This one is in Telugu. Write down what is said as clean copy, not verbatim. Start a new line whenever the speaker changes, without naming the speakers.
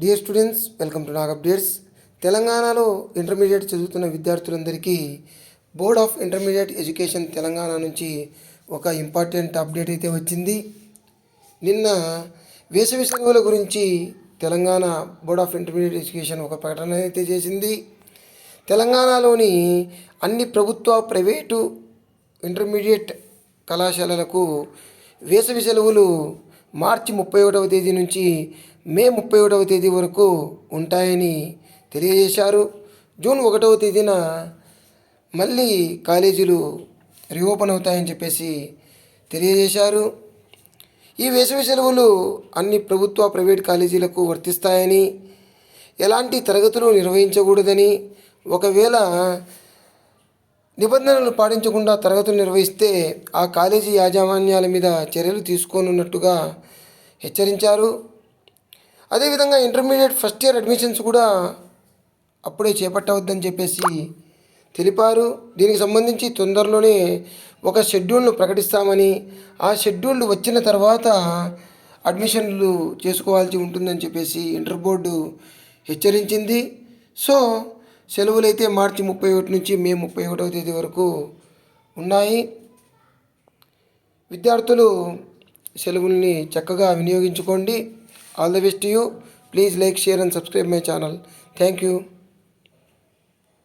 Dear students, welcome to Nag updates. తెలంగాణలో ఇంటర్మీడియట్ చదువుతున్న విద్యార్థులందరికీ board of intermediate education Telangana నుంచి ఒక ఇంపార్టెంట్ అప్డేట్ అయితే వచ్చింది. నిన్న వేసవి సెలవుల గురించి Telangana board of intermediate education ఒక ప్రకటన అయితే చేసింది. తెలంగాణలోని అన్ని ప్రభుత్వ ప్రైవేటు ఇంటర్మీడియట్ కళాశాలలకు వేసవి సెలవులు మార్చి 31వ తేదీ నుంచి మే 31వ తేదీ వరకు ఉంటాయని తెలియజేశారు. జూన్ 1వ తేదీన మళ్ళీ కాలేజీలు రీఓపెన్ అవుతాయని చెప్పేసి తెలియజేశారు. ఈ వేసవి సెలవులు అన్ని ప్రభుత్వ ప్రైవేట్ కాలేజీలకు వర్తిస్తాయని, ఎలాంటి తరగతులు నిర్వహించకూడదని, ఒకవేళ నిబంధనలు పాటించకుండా తరగతులు నిర్వహిస్తే ఆ కాలేజీ యాజమాన్యాల మీద చర్యలు తీసుకోనున్నట్టుగా హెచ్చరించారు. అదేవిధంగా ఇంటర్మీడియట్ ఫస్ట్ ఇయర్ అడ్మిషన్స్ కూడా అప్పుడే చేపట్టవద్దని చెప్పేసి తెలిపారు. దీనికి సంబంధించి తొందరలోనే ఒక షెడ్యూల్ను ప్రకటిస్తామని, ఆ షెడ్యూల్ వచ్చిన తర్వాత అడ్మిషన్లు చేసుకోవాల్సి ఉంటుందని చెప్పేసి ఇంటర్ బోర్డు హెచ్చరించింది. సో సెలవులు అయితే మార్చి 31 నుంచి మే 31వ తేదీ వరకు ఉన్నాయి. విద్యార్థులు సెలవుల్ని చక్కగా వినియోగించుకోండి. All the best to you. Please like, share and subscribe my channel. Thank you.